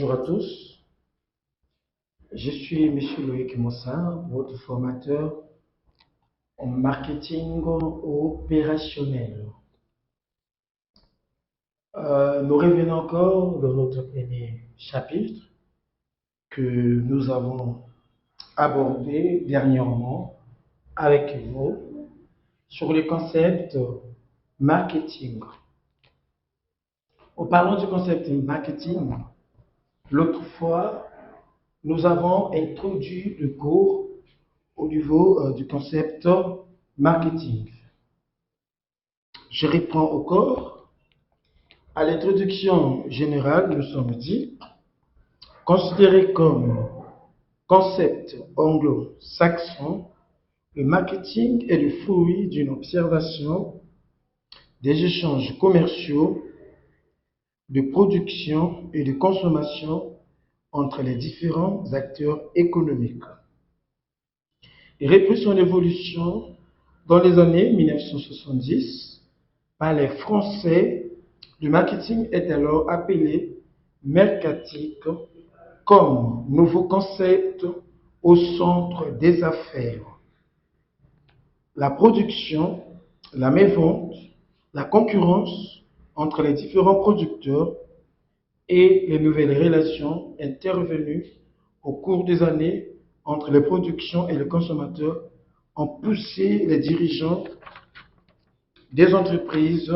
Bonjour à tous, je suis M. Loïc Mossa, votre formateur en marketing opérationnel. Nous revenons encore dans notre premier chapitre que nous avons abordé dernièrement avec vous sur le concept marketing. En parlant du concept marketing, l'autre fois, nous avons introduit le cours au niveau du concept marketing. Je reprends encore. À l'introduction générale, nous sommes dit, considéré comme concept anglo-saxon, le marketing est le fruit d'une observation des échanges commerciaux, de production et de consommation entre les différents acteurs économiques. Il reprit son évolution dans les années 1970 par les Français. Le marketing est alors appelé mercatique comme nouveau concept au centre des affaires. La production, la mévente, la concurrence entre les différents producteurs et les nouvelles relations intervenues au cours des années entre les productions et les consommateurs ont poussé les dirigeants des entreprises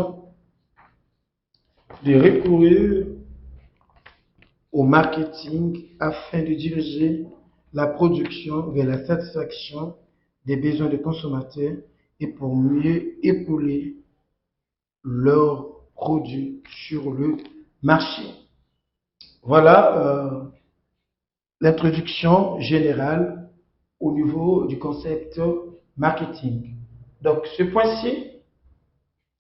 de recourir au marketing afin de diriger la production vers la satisfaction des besoins des consommateurs et pour mieux épauler leurs produits sur le marché. Voilà l'introduction générale au niveau du concept marketing. Donc ce point-ci,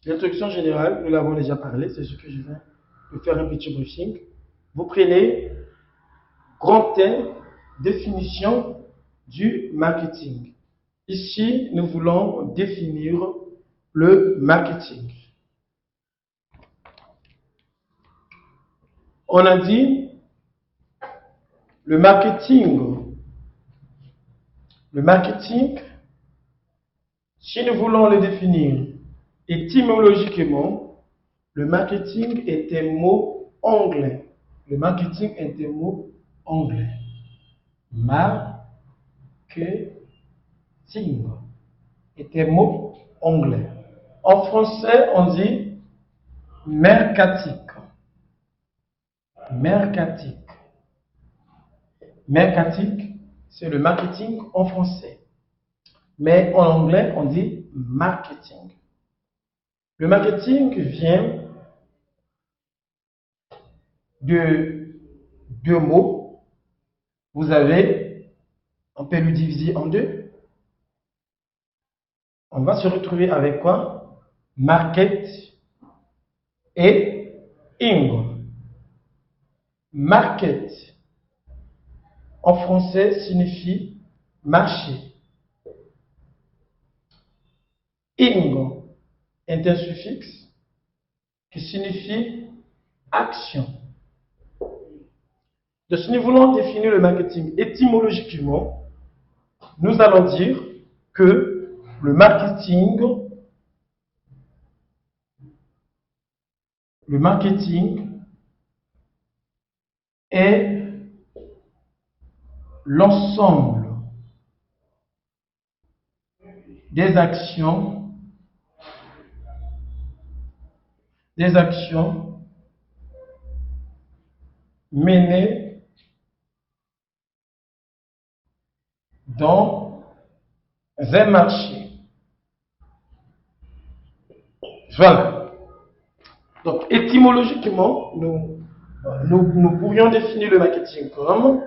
l'introduction générale, nous l'avons déjà parlé, c'est ce que je viens de faire un petit briefing. Vous prenez grand 1, définition du marketing. Ici, nous voulons définir le marketing. On a dit le marketing, si nous voulons le définir étymologiquement, le marketing est un mot anglais. Le marketing est un mot anglais. Marketing est un mot anglais. En français, on dit mercatique. Mercatique. Mercatique, c'est le marketing en français. Mais en anglais, on dit marketing. Le marketing vient de deux mots. Vous avez, on peut le diviser en deux. On va se retrouver avec quoi? Market et ing. Market, en français, signifie marché. Ing est un suffixe qui signifie action. Donc, si nous voulons définir le marketing étymologiquement, nous allons dire que le marketing est l'ensemble des actions menées dans un marché. Voilà. Donc, étymologiquement, nous pourrions définir le marketing comme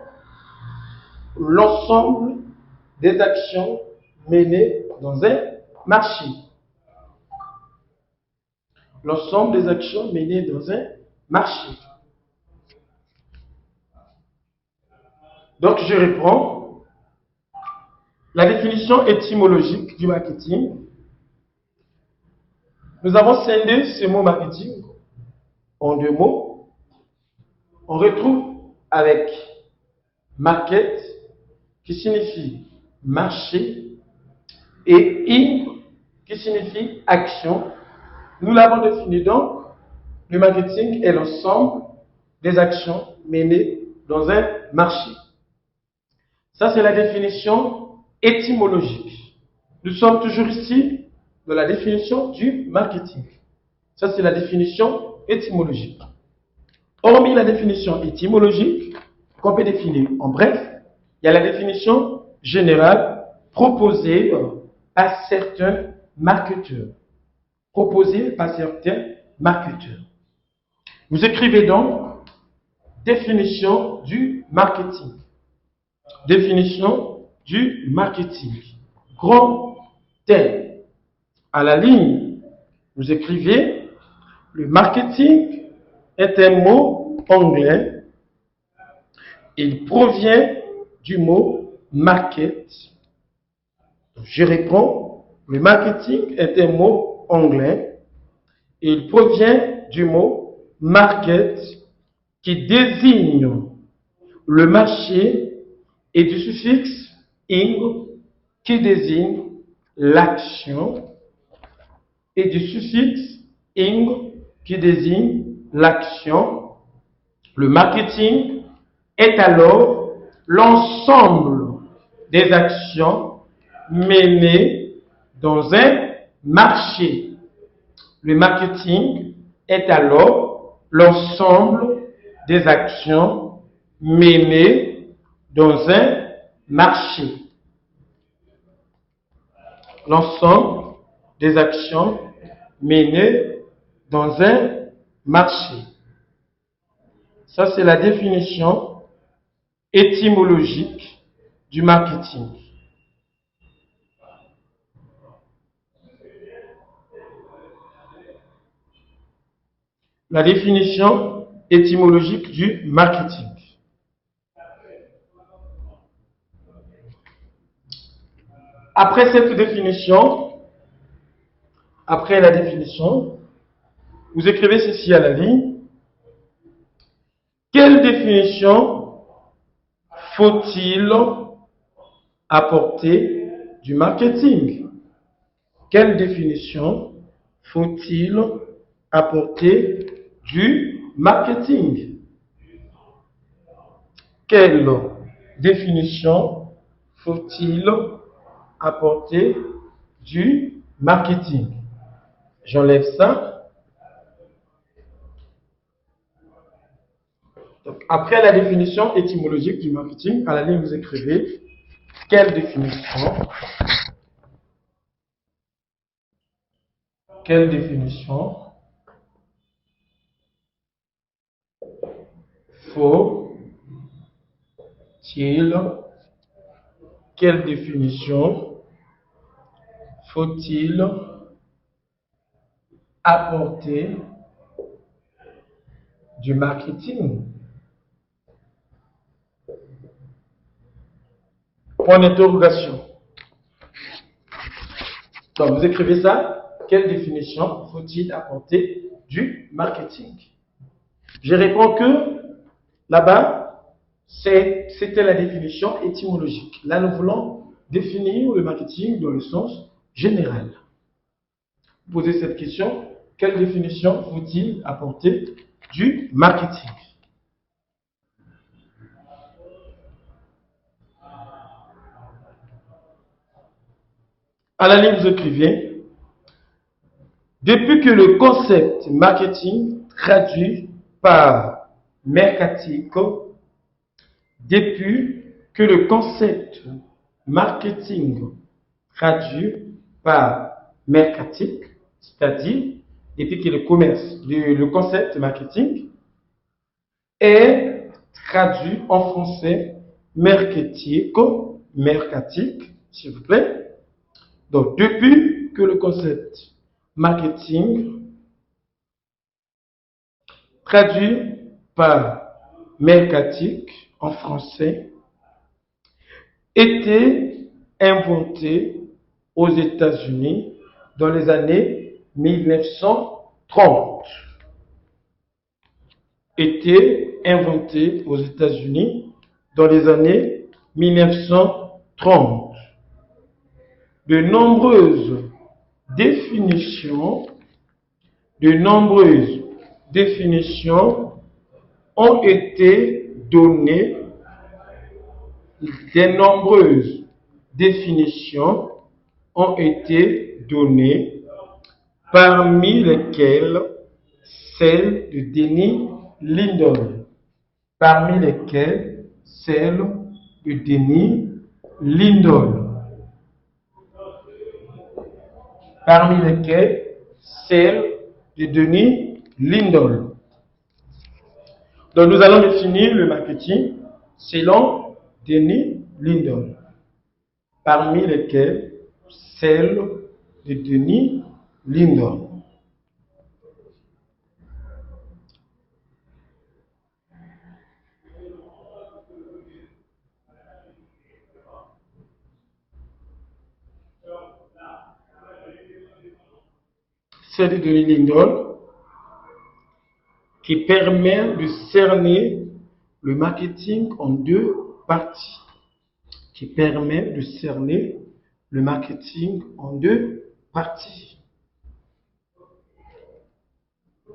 l'ensemble des actions menées dans un marché. L'ensemble des actions menées dans un marché. Donc, je reprends la définition étymologique du marketing. Nous avons scindé ce mot marketing en deux mots. On retrouve avec market, qui signifie marché, et in, qui signifie action. Nous l'avons défini donc, le marketing est l'ensemble des actions menées dans un marché. Ça, c'est la définition étymologique. Nous sommes toujours ici dans la définition du marketing. Ça, c'est la définition étymologique. Hormis la définition étymologique, qu'on peut définir en bref, il y a la définition générale proposée par certains marketeurs. Proposée par certains marketeurs. Vous écrivez donc définition du marketing. Définition du marketing. Grand thème. À la ligne, vous écrivez le marketing est un mot anglais. Il provient du mot market. Je réponds, le marketing est un mot anglais. Il provient du mot market qui désigne le marché et du suffixe ing qui désigne l'action et du suffixe ing qui désigne l'action. Le marketing est alors l'ensemble des actions menées dans un marché. Le marketing est alors l'ensemble des actions menées dans un marché. L'ensemble des actions menées dans un marché. Ça, c'est la définition étymologique du marketing. La définition étymologique du marketing. Après cette définition, après la définition, vous écrivez ceci à la ligne. Quelle définition faut-il apporter du marketing? Quelle définition faut-il apporter du marketing? Quelle définition faut-il apporter du marketing? J'enlève ça. Donc, après la définition étymologique du marketing, à la ligne vous écrivez quelle définition faut-il apporter du marketing? Point d'interrogation. Donc, vous écrivez ça. Quelle définition faut-il apporter du marketing? Je réponds que là-bas, c'était la définition étymologique. Là, nous voulons définir le marketing dans le sens général. Posez cette question. Quelle définition faut-il apporter du marketing? À la ligne, vous écrivez, depuis que le concept marketing traduit par mercatique, depuis que le concept marketing traduit par mercatique, c'est-à-dire depuis que le concept marketing est traduit en français mercatique, s'il vous plaît. Donc, depuis que le concept marketing, traduit par mercatique en français, était inventé aux États-Unis dans les années 1930. été inventé aux États-Unis dans les années 1930. De nombreuses définitions ont été données, parmi lesquelles celle de Denis Lindow. Parmi lesquelles celle de Denis Lindow. Parmi lesquelles celle de Denis Lindow. Donc nous allons définir le marketing selon Denis Lindow. Parmi lesquelles celle de Denis Lindow. Celle de Denis Lindow qui permet de cerner le marketing en deux parties.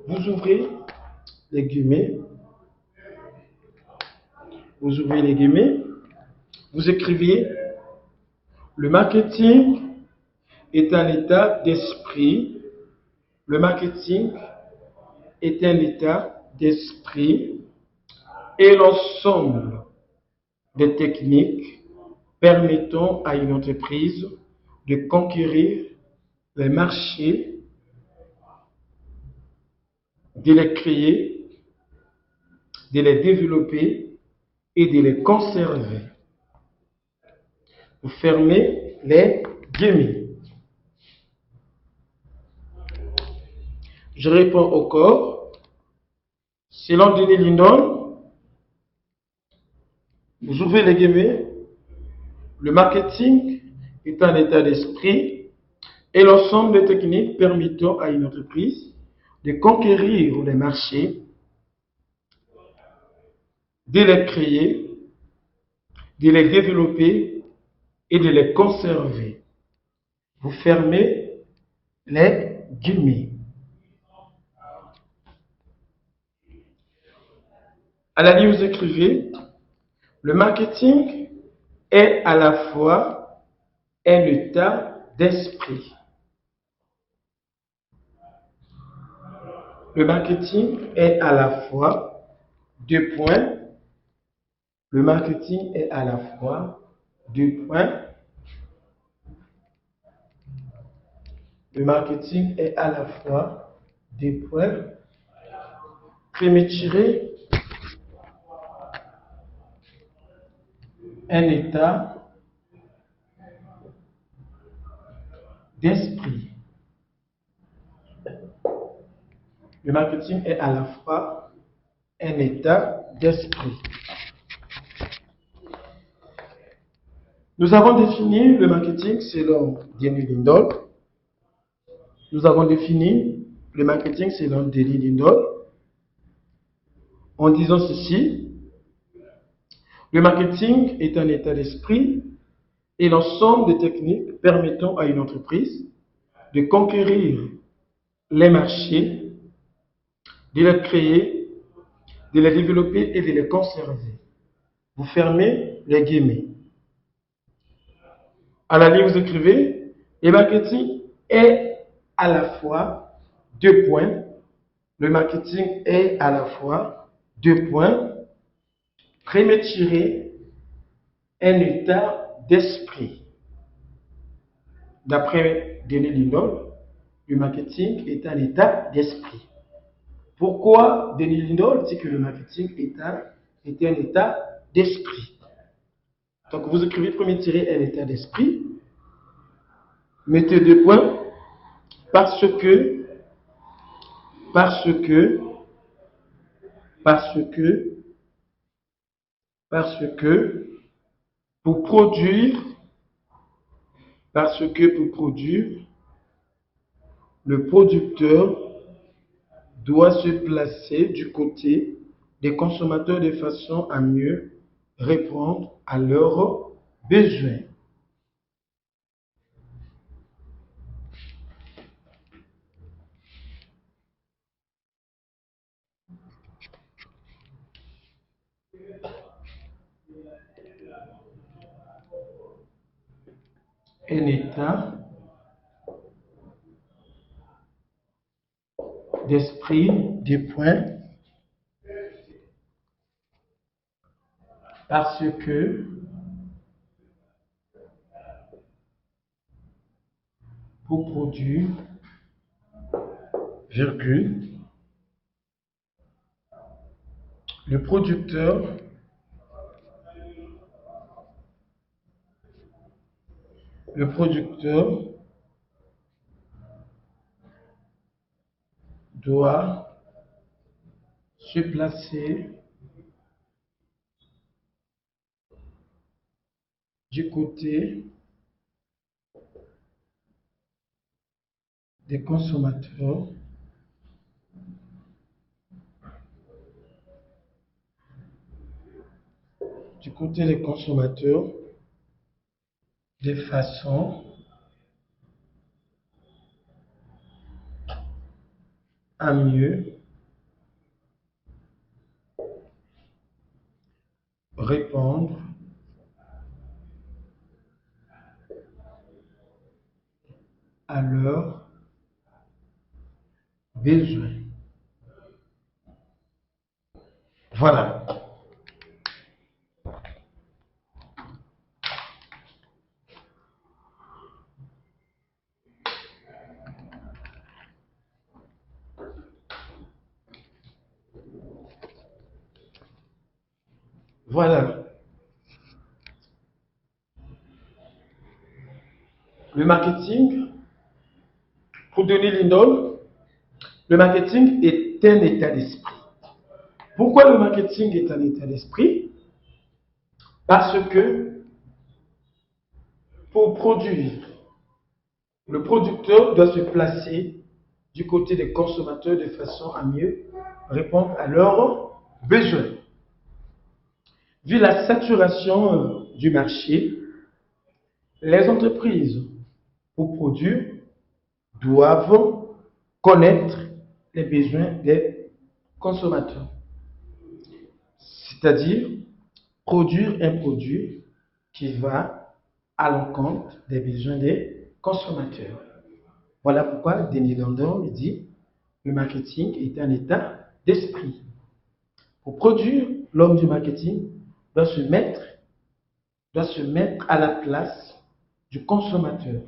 Vous ouvrez les guillemets. Vous écrivez le marketing est un état d'esprit. Le marketing est un état d'esprit et l'ensemble des techniques permettant à une entreprise de conquérir les marchés, de les créer, de les développer et de les conserver. Vous fermez les guillemets. Je réponds encore. Selon Denis Lindow, vous ouvrez les guillemets, le marketing est un état d'esprit et l'ensemble des techniques permettant à une entreprise de conquérir les marchés, de les créer, de les développer et de les conserver. Vous fermez les guillemets. À la ligne, vous écrivez, le marketing est à la fois un état d'esprit. Le marketing est à la fois, deux points, le marketing est à la fois, deux points, le marketing est à la fois, deux points, prémétirer, un état d'esprit. Le marketing est à la fois un état d'esprit. Nous avons défini le marketing selon Denis Lindow. En disant ceci, le marketing est un état d'esprit et l'ensemble des techniques permettant à une entreprise de conquérir les marchés, de les créer, de les développer et de les conserver. Vous fermez les guillemets. À la ligne, vous écrivez, le marketing est à la fois, deux points, le marketing est à la fois, deux points, prémétirer un état d'esprit. D'après Denis Lindow, le marketing est un état d'esprit. Pourquoi Denis Lindow dit que le marketing est un état d'esprit? Donc vous écrivez prémétirer un état d'esprit, mettez deux points, parce que pour produire, le producteur doit se placer du côté des consommateurs de façon à mieux répondre à leurs besoins. Un état d'esprit, des points, parce que pour produire, virgule, le producteur doit se placer du côté des consommateurs de façon à mieux répondre à leurs besoins. Voilà. Voilà. Le marketing, pour donner l'indole, le marketing est un état d'esprit. Pourquoi le marketing est un état d'esprit? Parce que pour produire, le producteur doit se placer du côté des consommateurs de façon à mieux répondre à leurs besoins. Vu la saturation du marché, les entreprises, pour produire, doivent connaître les besoins des consommateurs. C'est-à-dire produire un produit qui va à l'encontre des besoins des consommateurs. Voilà pourquoi Denis Dandon dit le marketing est un état d'esprit. Pour produire, l'homme du marketing doit se mettre à la place du consommateur.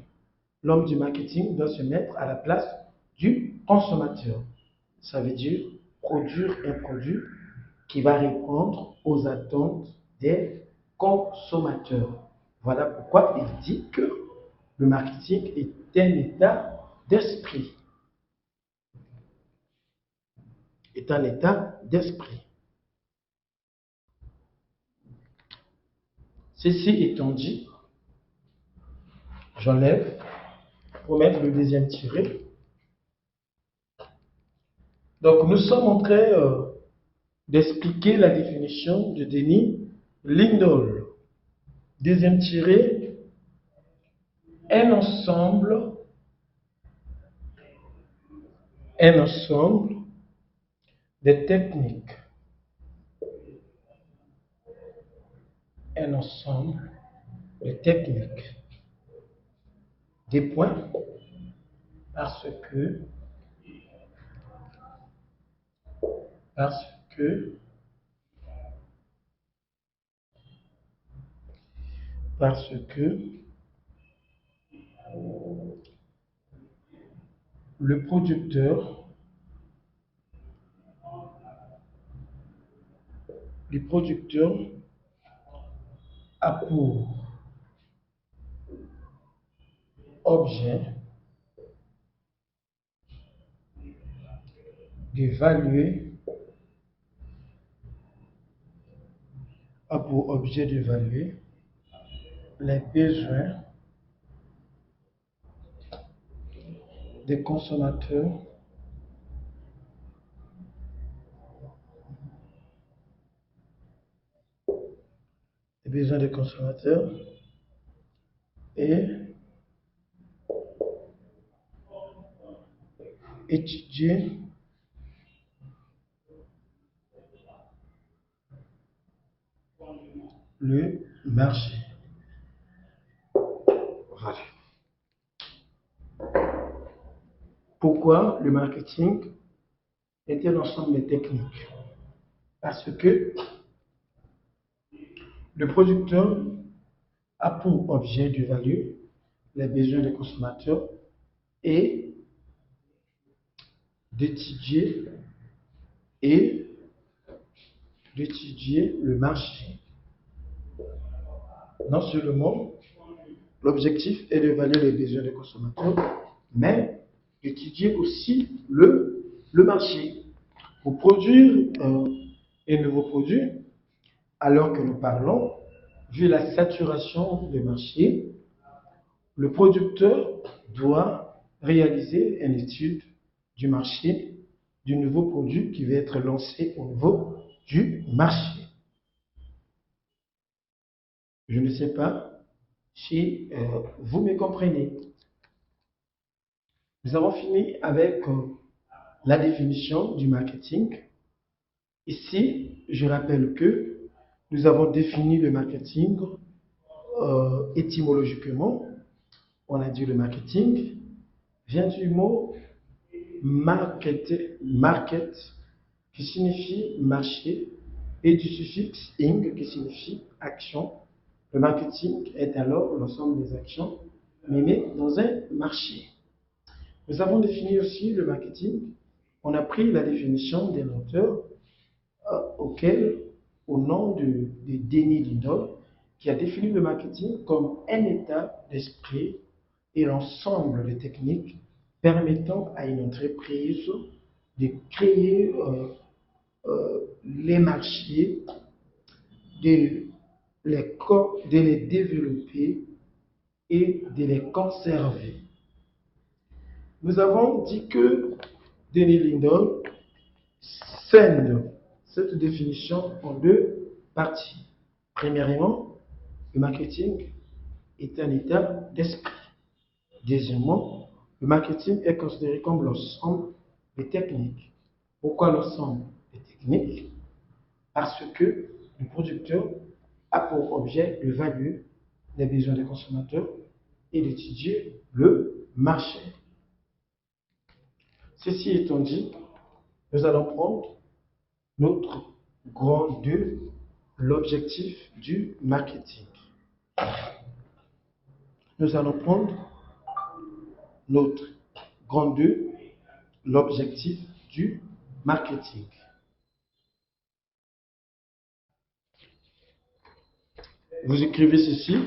L'homme du marketing doit se mettre à la place du consommateur. Ça veut dire produire un produit qui va répondre aux attentes des consommateurs. Voilà pourquoi il dit que le marketing est un état d'esprit. Est un état d'esprit. Ceci étant dit, j'enlève pour mettre le deuxième tiré. Donc nous sommes en train d'expliquer la définition de Denis Lindahl. Deuxième tiré, un ensemble de techniques. Un ensemble de techniques. Des points, parce que parce que le producteur a pour objet d'évaluer les besoins des consommateurs besoins des consommateurs et étudier le marché. Voilà. Pourquoi le marketing est un ensemble de techniques? Parce que le producteur a pour objet de valeur les besoins des consommateurs et d'étudier et d'étudier le marché. Non seulement l'objectif est de valider les besoins des consommateurs, mais d'étudier aussi le marché. Pour produire un nouveau produit, alors que nous parlons, vu la saturation du marché, le producteur doit réaliser une étude du marché du nouveau produit qui va être lancé au niveau du marché. Je ne sais pas si vous me comprenez. Nous avons fini avec la définition du marketing. Ici, je rappelle que nous avons défini le marketing étymologiquement. On a dit le marketing vient du mot market qui signifie marché et du suffixe ing qui signifie action. Le marketing est alors l'ensemble des actions menées dans un marché. Nous avons défini aussi le marketing. On a pris la définition d'un auteur au nom de Denis Lindell, qui a défini le marketing comme un état d'esprit et l'ensemble des techniques permettant à une entreprise de créer les marchés, de les développer et de les conserver. Nous avons dit que Denis Lindell scinde cette définition en deux parties. Premièrement, le marketing est un état d'esprit. Deuxièmement, le marketing est considéré comme l'ensemble des techniques. Pourquoi l'ensemble des techniques? Parce que le producteur a pour objet de valider les besoins des consommateurs et d'étudier le marché. Ceci étant dit, nous allons prendre notre grand 2, l'objectif du marketing. Nous allons prendre notre grand 2, l'objectif du marketing. Vous écrivez ceci.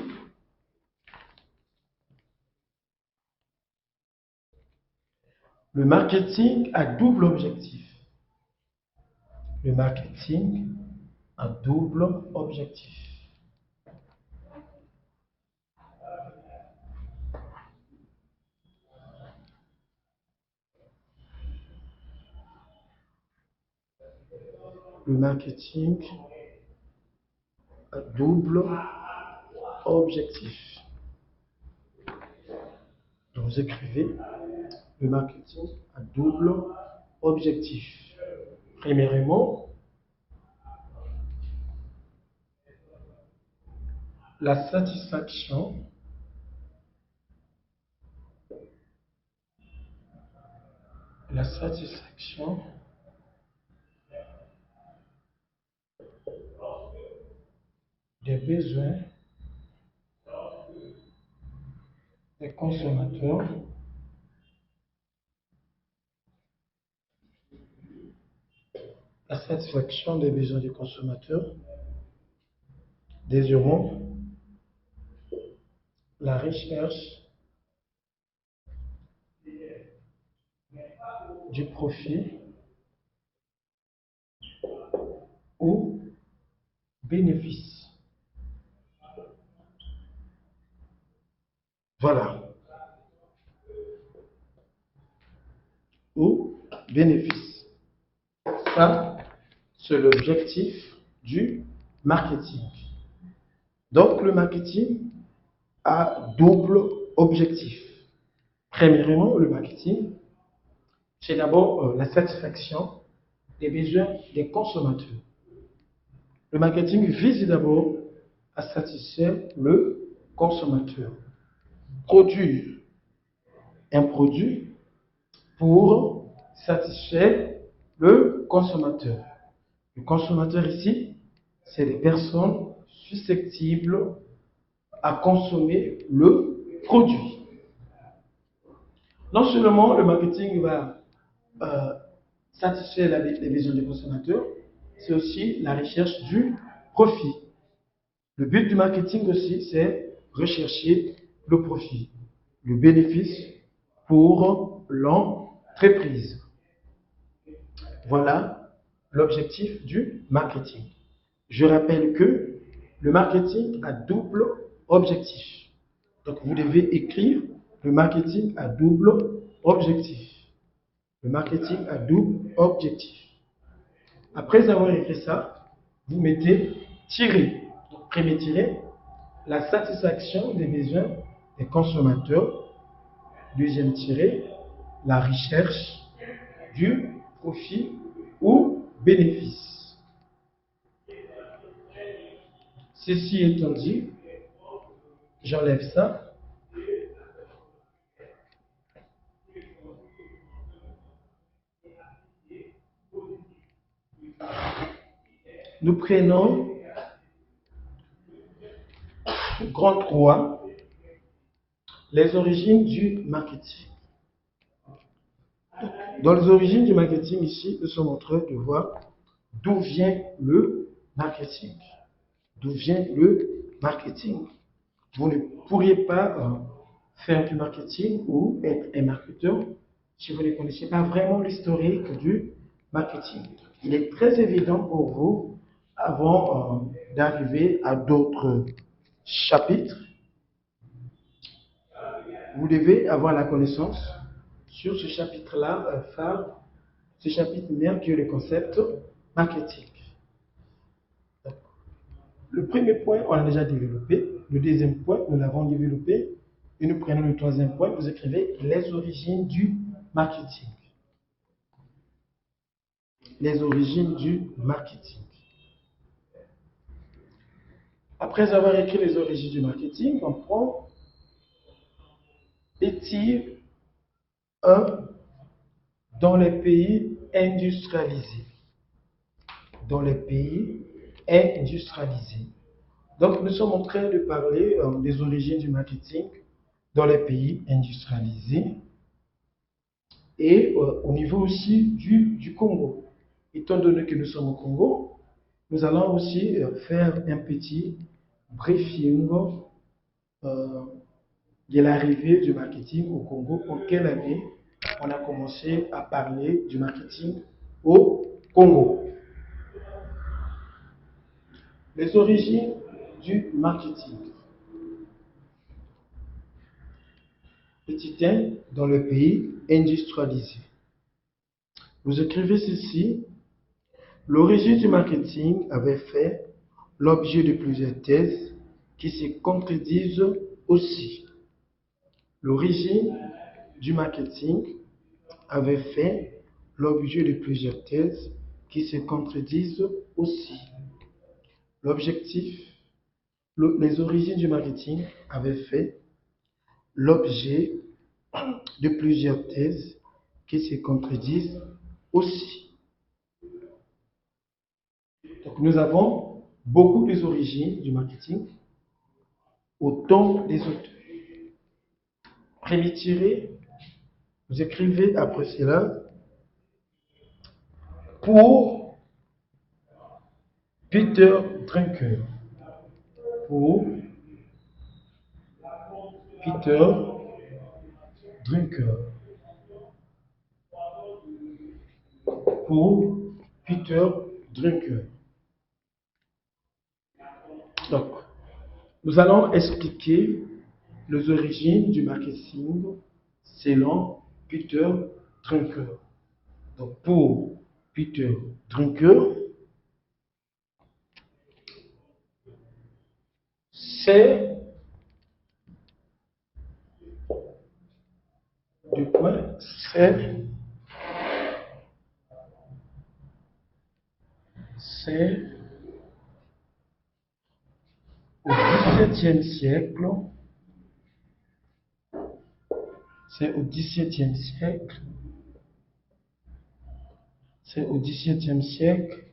Le marketing a double objectif. Le marketing a double objectif. Le marketing a double objectif. Donc vous écrivez le marketing a double objectif. Premièrement, la satisfaction des besoins des consommateurs la satisfaction des besoins des consommateurs désirant la recherche du profit ou bénéfice. Voilà. Ou bénéfice. Ça, c'est l'objectif du marketing. Donc, le marketing a double objectif. Premièrement, le marketing, c'est d'abord la satisfaction des besoins des consommateurs. Le marketing vise d'abord à satisfaire le consommateur. Produire un produit pour satisfaire le consommateur. Le consommateur ici, c'est les personnes susceptibles à consommer le produit. Non seulement le marketing va satisfaire les besoins des consommateurs, c'est aussi la recherche du profit. Le but du marketing aussi, c'est rechercher le profit, le bénéfice pour l'entreprise. Voilà l'objectif du marketing. Je rappelle que le marketing a double objectif. Donc vous devez écrire le marketing à double objectif. Le marketing a double objectif. Après avoir écrit ça, vous mettez tirer. Donc, premier tiret, la satisfaction des besoins des consommateurs. Deuxième tiret, la recherche du profit ou bénéfice. Ceci étant dit, j'enlève ça. Nous prenons grand 3, les origines du marketing. Dans les origines du marketing, ici, nous sommes en train de voir d'où vient le marketing. D'où vient le marketing. Vous ne pourriez pas faire du marketing ou être un marketeur si vous ne connaissez pas vraiment l'historique du marketing. Il est très évident pour vous, avant d'arriver à d'autres chapitres, vous devez avoir la connaissance sur ce chapitre-là, phare, ce chapitre mère qui est le concept marketing. Le premier point, on l'a déjà développé. Le deuxième point, nous l'avons développé. Et nous prenons le troisième point, vous écrivez les origines du marketing. Les origines du marketing. Après avoir écrit les origines du marketing, on prend et tire un dans les pays industrialisés. Dans les pays industrialisés. Donc, nous sommes en train de parler des origines du marketing dans les pays industrialisés et au niveau aussi du Congo. Étant donné que nous sommes au Congo, nous allons aussi faire un petit briefing de l'arrivée du marketing au Congo. En quelle année on a commencé à parler du marketing au Congo? Les origines du marketing. Petit 1, dans le pays industrialisé. Vous écrivez ceci. L'origine du marketing avait fait l'objet de plusieurs thèses qui se contredisent aussi. L'origine du marketing avait fait l'objet de plusieurs thèses qui se contredisent aussi. L'objectif, les origines du marketing avaient fait l'objet de plusieurs thèses qui se contredisent aussi. Donc nous avons beaucoup des origines du marketing au temps des auteurs. Premier tiré, vous écrivez après cela pour Peter Drucker. Pour Peter Drucker. Pour Peter Drucker. Donc, nous allons expliquer les origines du marketing selon Peter Drucker. Donc, pour Peter Drucker, C'est du point, c'est au XVIIe siècle, c'est au XVIIe siècle, c'est au XVIIe siècle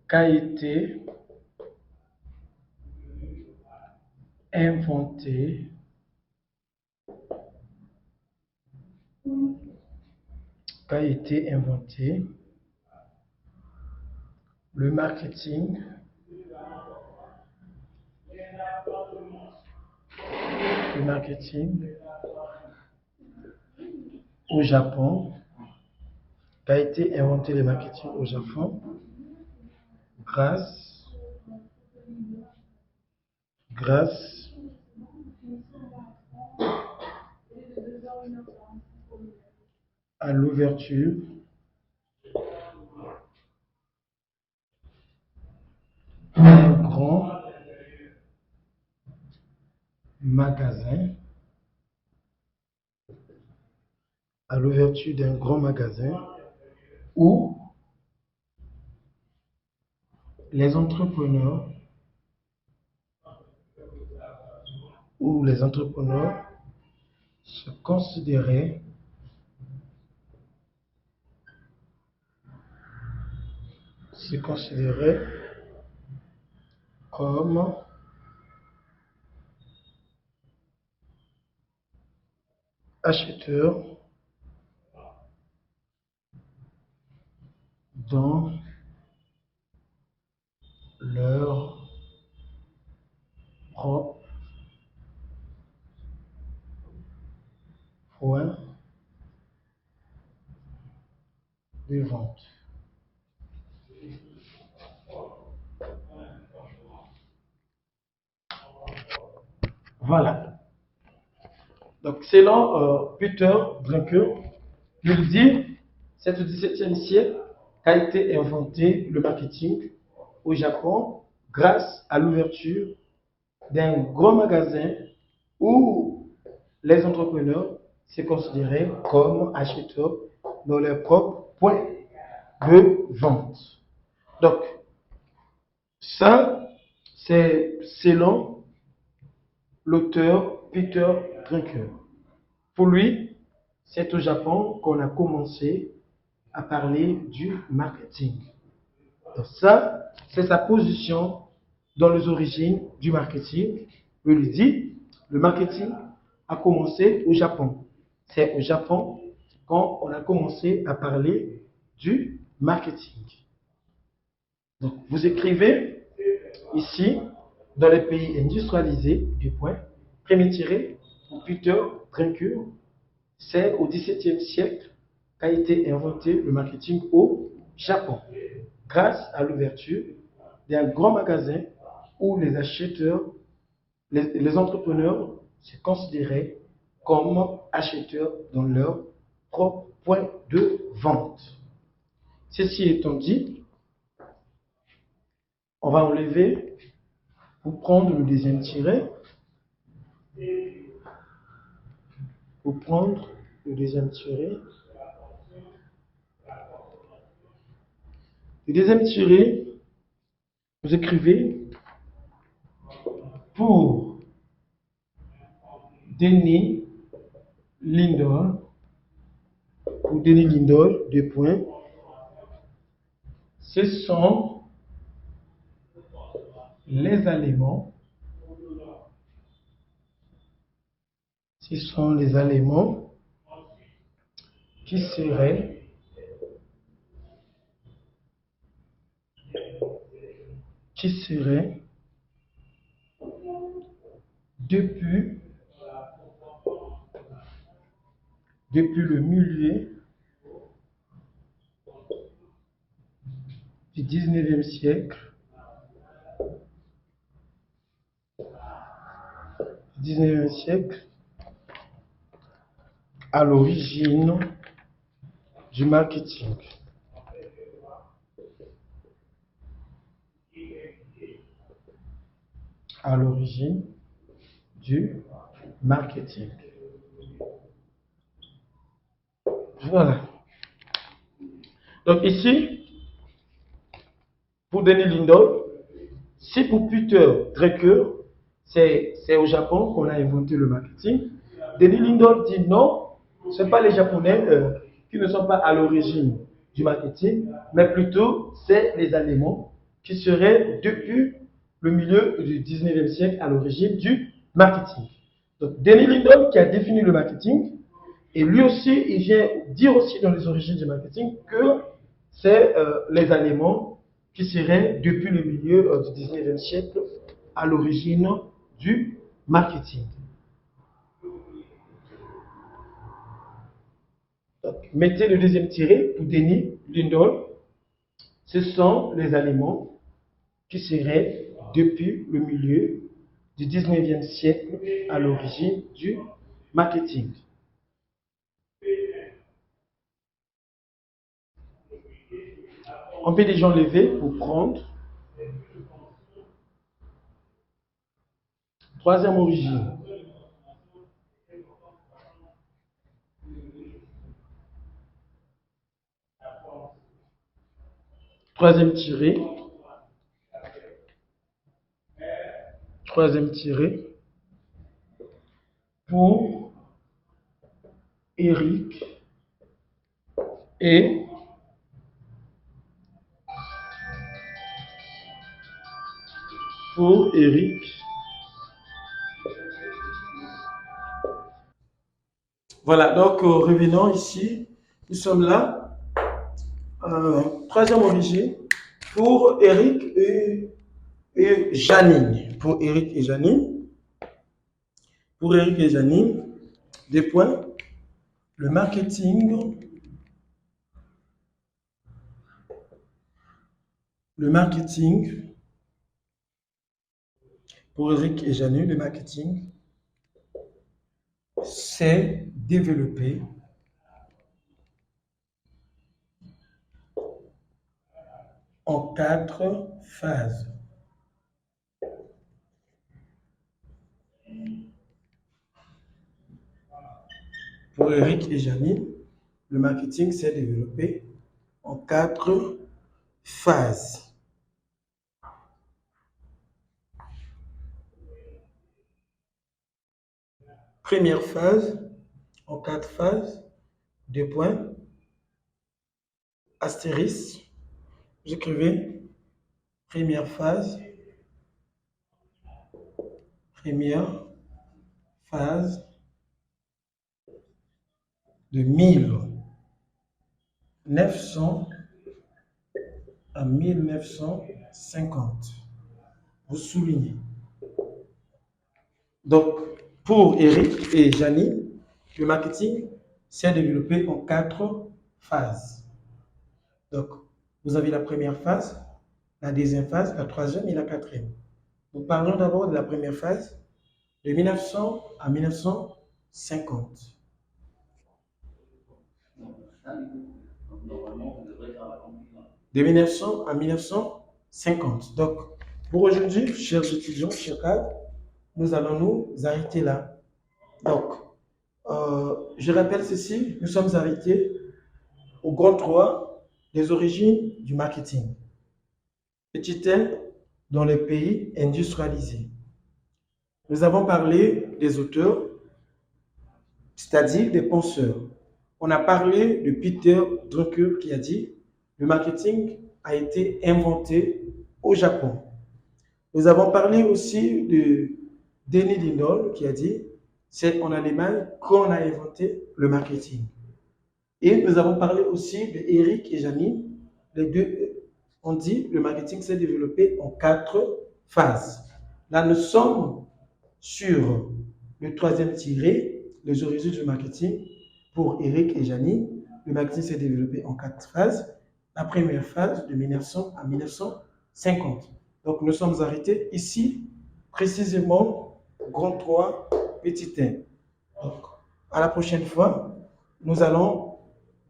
qu'a été inventé le marketing au Japon, qu'a été inventé le marketing au Japon grâce à l'ouverture d'un grand magasin, où les entrepreneurs se considéraient comme acheteurs dans leur propre point de vente. Voilà. Donc, selon Peter Drucker, il dit c'est au XVIIe siècle qu'a été inventé le marketing au Japon grâce à l'ouverture d'un gros magasin où les entrepreneurs se considéraient comme acheteurs dans leur propre point de vente. Donc, ça, c'est selon l'auteur Peter Drucker. Pour lui, c'est au Japon qu'on a commencé à parler du marketing. Donc ça, c'est sa position dans les origines du marketing. Il lui dit, le marketing a commencé au Japon. C'est au Japon qu'on a commencé à parler du marketing. Donc, vous écrivez ici, dans les pays industrialisés, du point, premier tiré, pour Peter Drucker, c'est au XVIIe siècle qu'a été inventé le marketing au Japon, grâce à l'ouverture d'un grand magasin où les acheteurs, les entrepreneurs se considéraient comme acheteurs dans leur propre point de vente. Ceci étant dit, on va enlever pour prendre le deuxième tiré. Pour prendre le deuxième tiré. Le deuxième tiré, vous écrivez pour Denis Lindor, deux points, ce sont les aliments, qui seraient depuis le milieu du 19e siècle, à l'origine du marketing. à l'origine du marketing. Voilà. Donc ici, pour Denis Lindell, si pour Peter Drucker, c'est au Japon qu'on a inventé le marketing, Denis Lindell dit non, ce ne sont pas les Japonais qui ne sont pas à l'origine du marketing, mais plutôt c'est les Allemands qui seraient depuis le milieu du 19e siècle à l'origine du marketing. Donc Denis Lindell qui a défini le marketing, et lui aussi, il vient dire aussi dans les origines du marketing que c'est les Allemands qui seraient depuis le milieu du 19e siècle à l'origine du marketing. Donc, mettez le deuxième tiré pour Denis Lindell. Ce sont les Allemands qui seraient depuis le milieu du 19e siècle à l'origine du marketing. On peut déjà lever pour prendre. Troisième origine. Troisième tiré. Troisième tiré. Pour Eric et pour Eric. Voilà, donc revenons ici. Nous sommes là. Troisième origine pour Eric et Janine. Pour Eric et Janine. Pour Eric et Janine, des points. Le marketing. Le marketing. Pour Eric et Janine, le marketing s'est développé en 4 phases. Pour Eric et Janine, le marketing s'est développé en 4 phases. Première phase, en 4 phases, 2 points, astérisque, j'écrivais première phase de 1900 à 1950. Vous soulignez. Donc, pour Eric et Janine, le marketing s'est développé en 4 phases. Donc, vous avez la première phase, la deuxième phase, la troisième et la quatrième. Nous parlons d'abord de la première phase, de 1900 à 1950. De 1900 à 1950. Donc, pour aujourd'hui, chers étudiants, chers cadres, nous allons nous arrêter là. Donc, je rappelle ceci, nous sommes arrêtés au grand 3 des origines du marketing. Petit n dans les pays industrialisés. Nous avons parlé des auteurs, c'est-à-dire des penseurs. On a parlé de Peter Drucker qui a dit « Le marketing a été inventé au Japon ». Nous avons parlé aussi de Denis Lindell qui a dit « C'est en Allemagne qu'on a inventé le marketing ». Et nous avons parlé aussi de Eric et Janine. Les deux ont dit le marketing s'est développé en 4 phases. Là, nous sommes sur le troisième tiré, les origines du marketing. Pour Eric et Janine, le marketing s'est développé en 4 phases. La première phase de 1900 à 1950. Donc, nous sommes arrêtés ici, précisément, grand 3, petit 1. Donc, à la prochaine fois, nous allons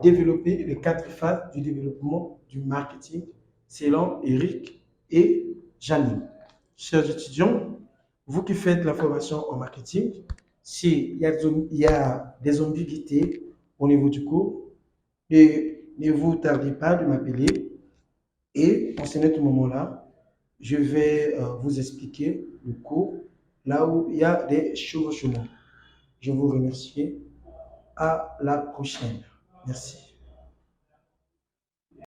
développer les 4 phases du développement du marketing selon Eric et Janine. Chers étudiants, vous qui faites la formation en marketing, s'il y a des ambiguïtés au niveau du cours, ne vous tardez pas de m'appeler et en ce moment-là, je vais vous expliquer le cours là où il y a des chevauchements. Je vous remercie. À la prochaine. Merci.